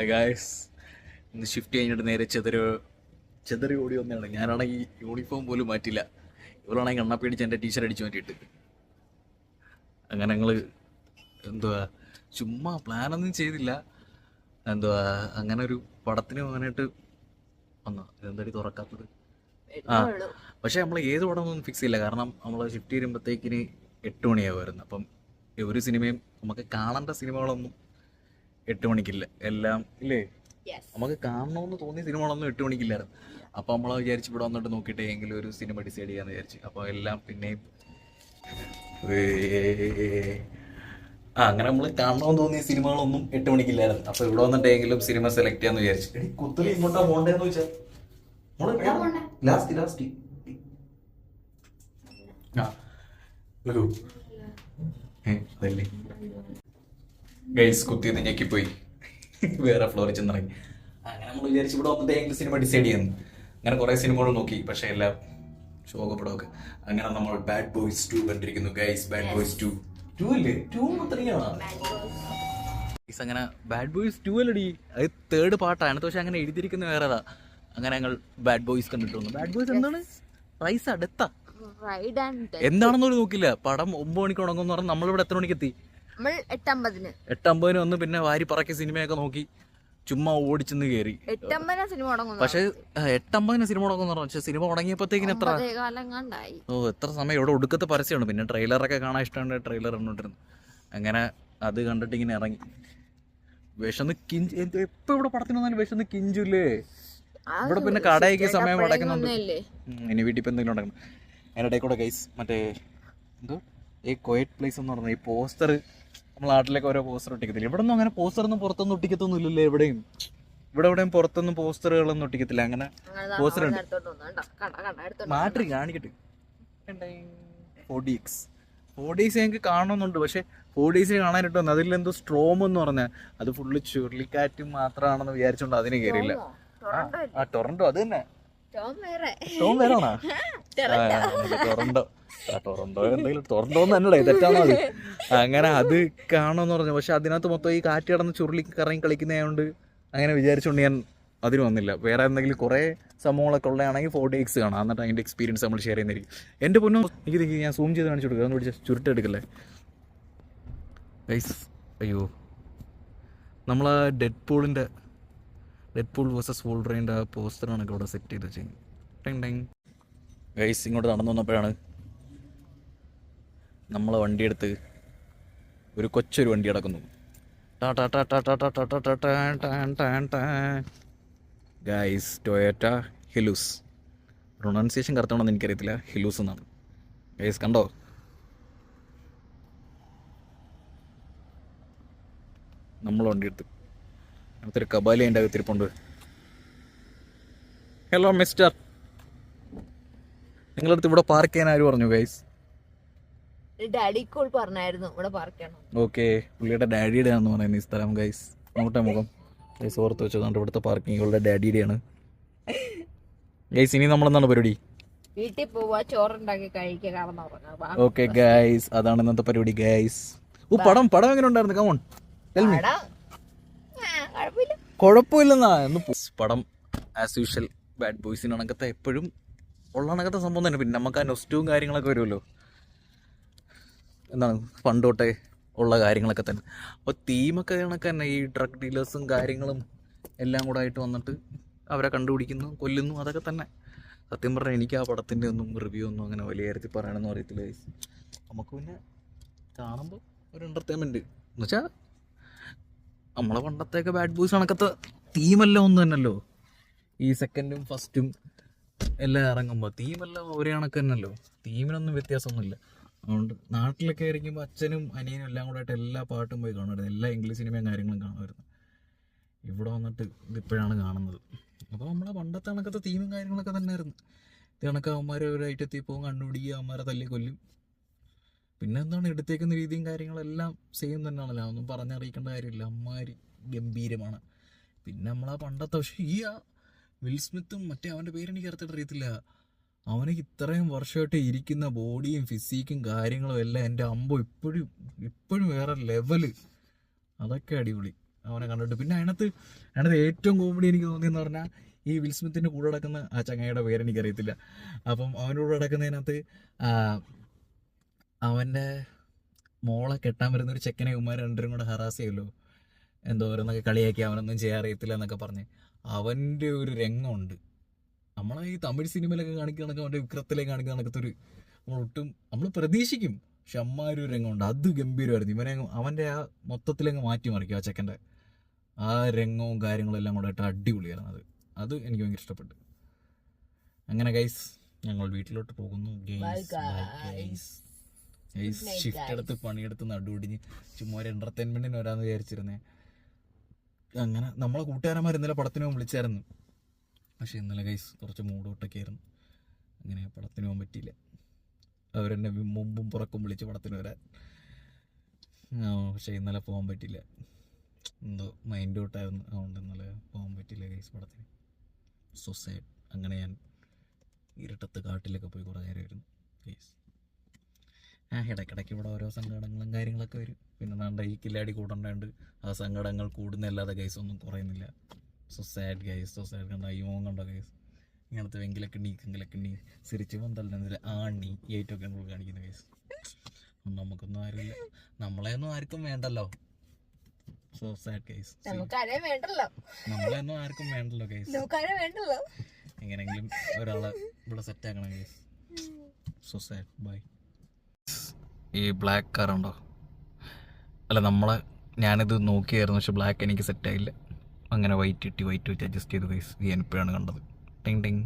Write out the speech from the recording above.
Guys, ഇന്ന് shift കഴിഞ്ഞിട്ട് നേരെ ചെതറി ഓടി വന്നതാണ്. ഞാനാണെങ്കിൽ യൂണിഫോം പോലും മാറ്റില്ല. ഇവളാണെങ്കിൽ എണ്ണ പേടിച്ച് എൻ്റെ ടീച്ചർ അടിച്ചു മാറ്റിയിട്ട്. അങ്ങനെ ഞങ്ങൾ എന്തുവാ ചുമ്മാ പ്ലാനൊന്നും ചെയ്തില്ല. എന്തുവാ അങ്ങനെ ഒരു പടത്തിന് പോകാനായിട്ട് വന്നു. ഇതെന്താടി തുറക്കാത്തത്? ആ പക്ഷേ നമ്മൾ ഏത് പടമൊന്നും ഫിക്സ് ചെയ്യില്ല. കാരണം നമ്മൾ ഷിഫ്റ്റ് ചെയ്യുമ്പോഴത്തേക്കിന് 8 മണിയാവുമായിരുന്നു. അപ്പം ഒരു സിനിമയും നമുക്ക് കാണേണ്ട സിനിമകളൊന്നും 8 മണിക്കില്ല. എല്ലാം ഇല്ലേ, നമുക്ക് കാണണമെന്ന് തോന്നിയ സിനിമകളൊന്നും 8 മണിക്കില്ലായിരുന്നു. അപ്പോൾ നമ്മൾ വിചാരിച്ച് ഇവിടെ വന്നിട്ട് നോക്കിയിട്ട് എങ്കിലും ഒരു സിനിമ ഡിസൈഡ് ചെയ്യാമെന്ന് വിചാരിച്ചു. അപ്പോൾ എല്ലാം പിന്നെയും അങ്ങനെ നമ്മൾ കാണണമെന്ന് തോന്നിയ സിനിമകളൊന്നും 8 മണിക്കില്ലായിരുന്നു. അപ്പോൾ ഇവിടെ വന്നിട്ടെങ്കിലും സിനിമ സെലക്ട് ചെയ്യാമെന്ന് വിചാരിച്ചു. കുത്തലി ഇങ്ങോട്ടാ പോകണ്ടേന്ന് വെച്ചാൽ ലാസ്റ്റ് അതല്ലേ ഗൈസ്, കുത്തിന്ന് ഞെക്കിപ്പോയി. വേറെ ഫ്ലോറിൽ ചെന്നിറങ്ങി. അങ്ങനെ നമ്മൾ വിചാരിച്ചു ഇവിടെ വന്നിട്ട് എങ്കിലും സിനിമ ഡിസൈഡ് ചെയ്യുന്നു. അങ്ങനെ കുറേ സിനിമകൾ നോക്കി, പക്ഷേ എല്ലാം ശോകപ്പെടമൊക്കെ. അങ്ങനെ നമ്മൾ ബാഡ് ബോയ്സ് 2 കണ്ടിരിക്കുന്നു ഗൈസ്. ബാഡ് ബോയ്സ് 2 അല്ലേ? 2 മാത്രമാണ്. അങ്ങനെ ബാഡ് ബോയ്സ് 2 അല്ലടി, അത് 3rd പാർട്ടാണ്. പക്ഷെ അങ്ങനെ എഴുതിയിരിക്കുന്ന വേറെതാ. അങ്ങനെ ഞങ്ങൾ ബാഡ് ബോയ്സ് കണ്ടിട്ട് വന്നു. ബാഡ് ബോയ്സ് എന്താണ് പ്രൈസ് അടുത്ത എന്താണെന്നൊരു നോക്കില്ല. പടം 9 മണിക്ക് തുടങ്ങുമെന്ന് പറഞ്ഞാൽ നമ്മളിവിടെ എത്ര മണിക്ക് എത്തി? 8:50 വന്ന് പിന്നെ വാരി പറക്കി സിനിമയൊക്കെ നോക്കി ചുമ്മാ ഓടിച്ചെന്ന് കയറി. 8:50 സിനിമ തുടങ്ങും. പക്ഷെ 8:50 സിനിമ തുടങ്ങുന്നു പറഞ്ഞു. പക്ഷെ സിനിമ തുടങ്ങിയപ്പോഴത്തേക്കിന് എത്ര സമയം. ഇവിടെ ഒടുക്കത്തെ പരസ്യമാണ്. പിന്നെ ട്രെയിലറൊക്കെ കാണാൻ ഇഷ്ടമുണ്ട്. ട്രെയിലർ കണ്ടോണ്ടിരുന്നു. അങ്ങനെ അത് കണ്ടിട്ട് ഇങ്ങനെ ഇറങ്ങി. വിശന്ന് കിഞ്ച്. എപ്പോ ഇവിടെ പടത്തിന് വന്നാലും വിശന്ന് കിഞ്ചില്ലേ. ഇവിടെ പിന്നെ കടയ്ക്ക് സമയം അടയ്ക്കുന്നുണ്ട്. ഇനി വീട്ടിൽ ഇപ്പം എന്തെങ്കിലും ഉണ്ടാക്കണം. അതിനിടയിൽ കൂടെ ഗൈസ് മറ്റേ എന്തോ ഈ ക്വയറ്റ് പ്ലേസ് എന്ന് പറഞ്ഞാൽ ഈ പോസ്റ്റർ, നമ്മൾ നാട്ടിലേക്ക് ഓരോ പോസ്റ്റർ ഒട്ടിക്കത്തില്ല. ഇവിടെ ഒന്നും അങ്ങനെ പോസ്റ്ററൊന്നും പുറത്തൊന്നും ഒട്ടിക്കത്തൊന്നും ഇല്ലല്ലോ. എവിടെയും പുറത്തൊന്നും പോസ്റ്ററുകളൊന്നും ഒട്ടിക്കത്തില്ല. അങ്ങനെ പോസ്റ്റർ ഉണ്ട്. മാറ്റി കാണിക്കട്ടെ. 4DX ഞങ്ങൾക്ക് കാണണമെന്നുണ്ട്. പക്ഷെ 4DX കാണാനിട്ട് വന്നു. അതിലെന്തോ സ്ട്രോം എന്ന് പറഞ്ഞാൽ അത് ഫുള്ള് ചുരുളിക്കാറ്റും മാത്രമാണെന്ന് വിചാരിച്ചോണ്ട് അതിന് കയറിയില്ല. ടൊറന്റോ അത് തന്നെ. ടോം വേറാണോ? ടൊറന്റോ എന്തെങ്കിലും ടൊറന്റോന്ന് തന്നെയല്ലേ, തെറ്റാണോ അത്? അങ്ങനെ അത് കാണുമെന്ന് പറഞ്ഞു. പക്ഷെ അതിനകത്ത് മൊത്തം ഈ കാറ്റ് കടന്ന് ചുരുളി കറങ്ങി കളിക്കുന്നതുകൊണ്ട് അങ്ങനെ വിചാരിച്ചുകൊണ്ട് ഞാൻ അതിന് വന്നില്ല. വേറെ എന്തെങ്കിലും കുറേ സംഭവങ്ങളൊക്കെ ഉള്ളതാണെങ്കിൽ 4DX കാണാം. എന്നിട്ട് അതിൻ്റെ എക്സ്പീരിയൻസ് നമ്മൾ ഷെയർ ചെയ്യുന്നതായിരിക്കും. എൻ്റെ പൊന്നും എനിക്ക് ഞാൻ സൂം ചെയ്ത് കാണിച്ചു കൊടുക്കുക. അതൊന്ന് പിടിച്ച ചുരുട്ടെടുക്കല്ലേ ഗൈസ്. അയ്യോ, നമ്മൾ ആ ഡെഡ്പൂൾ വേഴ്സസ് വോൾവറൈൻ്റെ ആ പോസ്റ്ററാണ് ഇവിടെ സെറ്റ് ചെയ്ത് വെച്ചത്. ഗൈസ് ഇങ്ങോട്ട് നടന്നു വന്നപ്പോഴാണ് നമ്മളെ വണ്ടിയെടുത്ത് ഒരു കൊച്ചൊരു വണ്ടി കിടക്കുന്നു. Guys Toyota Hilux. പ്രൊണൗൺസിയേഷൻ കറക്റ്റാണെന്ന് എനിക്കറിയത്തില്ല. ഹിലൂസ് എന്നാണ് ഗൈസ്. കണ്ടോ? നമ്മൾ വണ്ടിയെടുത്ത് അടുത്തൊരു കബാലി അതിൻ്റെ അകത്തിരിപ്പുണ്ട്. ഹലോ മിസ്റ്റർ, നിങ്ങളടുത്ത് ഇവിടെ പാർക്ക് ചെയ്യാൻ ആര് പറഞ്ഞു ഗൈസ്? ഓക്കെ, പുള്ളിയുടെ ഡാഡിയുടെ ആണെന്ന് പറയുന്നത് ഈ സ്ഥലം ഗൈസ്. അങ്ങോട്ടേ മുഖം ഗൈസ് ഓർത്ത് വെച്ചതുകൊണ്ട് ഇവിടുത്തെ പാർക്കിംഗ് ഇവളുടെ ഡാഡിയുടെയാണ് ഗൈസ്. ഇനി നമ്മളെന്താണ് പരിപാടി? വീട്ടിൽ പോവാ, ചോറുണ്ടാക്കി കഴിക്കുക. ഓക്കെ ഗൈസ്, അതാണ് ഇന്നത്തെ പരിപാടി ഗൈസ്. പടം എങ്ങനെ ഉണ്ടായിരുന്നു? Come on tell me. കുഴപ്പമില്ലെന്നാ പടം ആസ് യൂഷ്വൽ ബാഡ് ബോയ്സിന് അണക്കത്തെ എപ്പോഴും ഉള്ള അണക്കത്തെ സംഭവം തന്നെ. പിന്നെ നമുക്ക് ആ നൊസ്റ്റും കാര്യങ്ങളൊക്കെ വരുമല്ലോ, എന്താണ് പണ്ട് തൊട്ടേ ഉള്ള കാര്യങ്ങളൊക്കെ തന്നെ. അപ്പോൾ തീമൊക്കെ കണക്ക് തന്നെ ഈ ഡ്രഗ് ഡീലേഴ്സും കാര്യങ്ങളും എല്ലാം കൂടെ ആയിട്ട് വന്നിട്ട് അവരെ കണ്ടുപിടിക്കുന്നു, കൊല്ലുന്നു, അതൊക്കെ തന്നെ. സത്യം പറഞ്ഞാൽ എനിക്ക് ആ പടത്തിൻ്റെ ഒന്നും റിവ്യൂ ഒന്നും അങ്ങനെ വലിയ കാര്യത്തിൽ പറയണമെന്ന് അറിയത്തില്ല. നമുക്ക് പിന്നെ കാണുമ്പോൾ ഒരു എൻ്റർടൈൻമെൻറ്റ് എന്ന് വെച്ചാൽ നമ്മളെ പണ്ടത്തെയൊക്കെ ബാഡ് ബോയ്സ് കണക്കത്തെ തീമെല്ലാം ഒന്നും തന്നെയല്ലോ. ഈ സെക്കൻഡും ഫസ്റ്റും എല്ലാം ഇറങ്ങുമ്പോൾ തീമെല്ലാം ഒരേ കണക്ക് തന്നെയല്ലോ. തീമിനൊന്നും വ്യത്യാസമൊന്നുമില്ല. അതുകൊണ്ട് നാട്ടിലൊക്കെ ഇറങ്ങുമ്പോൾ അച്ഛനും അനിയനും എല്ലാം കൂടെ ആയിട്ട് എല്ലാ പാട്ടും പോയി കാണുമായിരുന്നു. എല്ലാ ഇംഗ്ലീഷ് സിനിമയും കാര്യങ്ങളും കാണുമായിരുന്നു. ഇവിടെ വന്നിട്ട് ഇതിപ്പോഴാണ് കാണുന്നത്. അപ്പോൾ നമ്മളെ പണ്ടത്തെ കണക്കത്തെ തീമും കാര്യങ്ങളൊക്കെ തന്നെയായിരുന്നു. ഇത് കണക്ക് അവന്മാരെ ഒരു ഐറ്റത്തിൽ പോകും, കണ്ടുപിടിക്കുക, അവന്മാരെ തല്ലി കൊല്ലും. പിന്നെ എന്താണ് എടുത്തേക്കുന്ന രീതിയും കാര്യങ്ങളെല്ലാം സെയിം തന്നെയാണല്ലോ. ഒന്നും പറഞ്ഞറിയിക്കേണ്ട കാര്യമില്ല. അമ്മാരി ഗംഭീരമാണ്. പിന്നെ നമ്മളാ പണ്ടത്തെ പക്ഷേ ഈ വിൽ സ്മിത്തും മറ്റേ അവൻ്റെ പേരെനിക്ക് അറിയത്തിട്ട് അറിയത്തില്ല. അവനക്ക് ഇത്രയും വർഷമായിട്ട് ഇരിക്കുന്ന ബോഡിയും ഫിസിക്കും കാര്യങ്ങളും എല്ലാം എൻ്റെ അമ്പോ ഇപ്പോഴും വേറെ ലെവല്. അതൊക്കെ അടിപൊളി. അവനെ കണ്ടിട്ട്. പിന്നെ അതിനകത്ത് ഏറ്റവും കോമഡി എനിക്ക് തോന്നിയെന്ന് പറഞ്ഞാൽ ഈ വിൽ സ്മിത്തിൻ്റെ കൂടെ നടക്കുന്ന ആ ചങ്ങായിയുടെ പേരെനിക്കറിയത്തില്ല. അപ്പം അവൻ്റെ കൂടെ നടക്കുന്നതിനകത്ത് അവൻ്റെ മോളെ കെട്ടാൻ വരുന്ന ഒരു ചെക്കനെ ഉമ്മാർ രണ്ടുപേരും കൂടെ ഹറാസ് ചെയ്യുമല്ലോ, എന്തോ ഓരോന്നൊക്കെ കളിയാക്കി അവനൊന്നും ചെയ്യാൻ അറിയത്തില്ല എന്നൊക്കെ പറഞ്ഞ് അവൻ്റെ ഒരു രംഗമുണ്ട്. നമ്മളെ ഈ തമിഴ് സിനിമയിലൊക്കെ കാണിക്കുകയാണെങ്കിൽ അവൻ്റെ വിക്രത്തിലേക്ക് കാണിക്കുന്ന കണക്കത്തൊരു നമ്മൾ പ്രതീക്ഷിക്കും, പക്ഷെ അമ്മായൊരു രംഗമുണ്ട്, അത് ഗംഭീരമായിരുന്നു. ഇവനെ അവൻ്റെ ആ മൊത്തത്തിലങ്ങ് മാറ്റിമറിക്കും ആ ചെക്കൻ്റെ ആ രംഗവും കാര്യങ്ങളും എല്ലാം കൂടെ ആയിട്ട് അടിപൊളിയായിരുന്നു. അത് എനിക്ക് ഭയങ്കര ഇഷ്ടപ്പെട്ടു. അങ്ങനെ ഗൈസ് ഞങ്ങൾ വീട്ടിലോട്ട് പോകുന്നു. ഷിഫ്റ്റ് എടുത്ത് പണിയെടുത്ത് നടുപിടിഞ്ഞ് ചുമ്മാ ഒരു എൻ്റർടൈൻമെൻറ്റിന് വരാമെന്ന് വിചാരിച്ചിരുന്നേ. അങ്ങനെ നമ്മളെ കൂട്ടുകാരന്മാർ ഇന്നലെ പടത്തിന് പോകാൻ വിളിച്ചായിരുന്നു, പക്ഷെ ഇന്നലെ ഗൈസ് കുറച്ച് മൂടോട്ടൊക്കെ ആയിരുന്നു, അങ്ങനെ പടത്തിന് പോകാൻ പറ്റിയില്ല. അവരെന്നെ മുമ്പും പുറക്കും വിളിച്ച് പടത്തിന് വരാൻ, പക്ഷെ ഇന്നലെ പോകാൻ പറ്റില്ല, എന്തോ മൈൻഡ് ഔട്ടായിരുന്നു, അതുകൊണ്ട് ഇന്നലെ പോകാൻ പറ്റില്ല ഗൈസ് പടത്തിന്. So sad. അങ്ങനെ ഞാൻ ഇരുട്ടത്ത് കാട്ടിലൊക്കെ പോയി കുറേ നേരമായിരുന്നു ഗൈസ്. ഇടയ്ക്കിടയ്ക്ക് ഇവിടെ ഓരോ സങ്കടങ്ങളും കാര്യങ്ങളൊക്കെ വരും. പിന്നെ നാണ്ട ഈ കില്ലാടി കൂടണ്ടാണ്ട് ആ സങ്കടങ്ങൾ കൂടുന്നല്ലാതെ ഗൈസ് ഒന്നും കുറയുന്നില്ല. So sad guys, so sad. കണ്ട ഈ മോൻ കണ്ടോ ഗൈസ്, ഇങ്ങനത്തെ വെങ്കിലക്കിണ്ണി സിരിച്ച് വന്നല്ല ആണി ഏറ്റൊക്കെ നമ്മൾ കാണിക്കുന്ന ഗൈസ്. നമുക്കൊന്നും ആരുമില്ല, നമ്മളെയൊന്നും ആർക്കും വേണ്ടല്ലോ. സോ സാഡ് ഗൈസ്, നമ്മളെയൊന്നും ആർക്കും വേണ്ടല്ലോ ഗൈസ്. എങ്ങനെയെങ്കിലും ഒരാളെ ഇവിടെ സെറ്റ് ആക്കണം ഗൈസ്. So sad. ബൈ. ഈ ബ്ലാക്ക് കാർ ഉണ്ടോ, അല്ല ഞാനിത് നോക്കിയായിരുന്നു, പക്ഷെ ബ്ലാക്ക് എനിക്ക് സെറ്റായില്ല. അങ്ങനെ വൈറ്റ് വെച്ച് അഡ്ജസ്റ്റ് ചെയ്തു ഗൈസ്. ഈ എനിപ്പോഴാണ് കണ്ടത്. ടിങ് ടിങ്.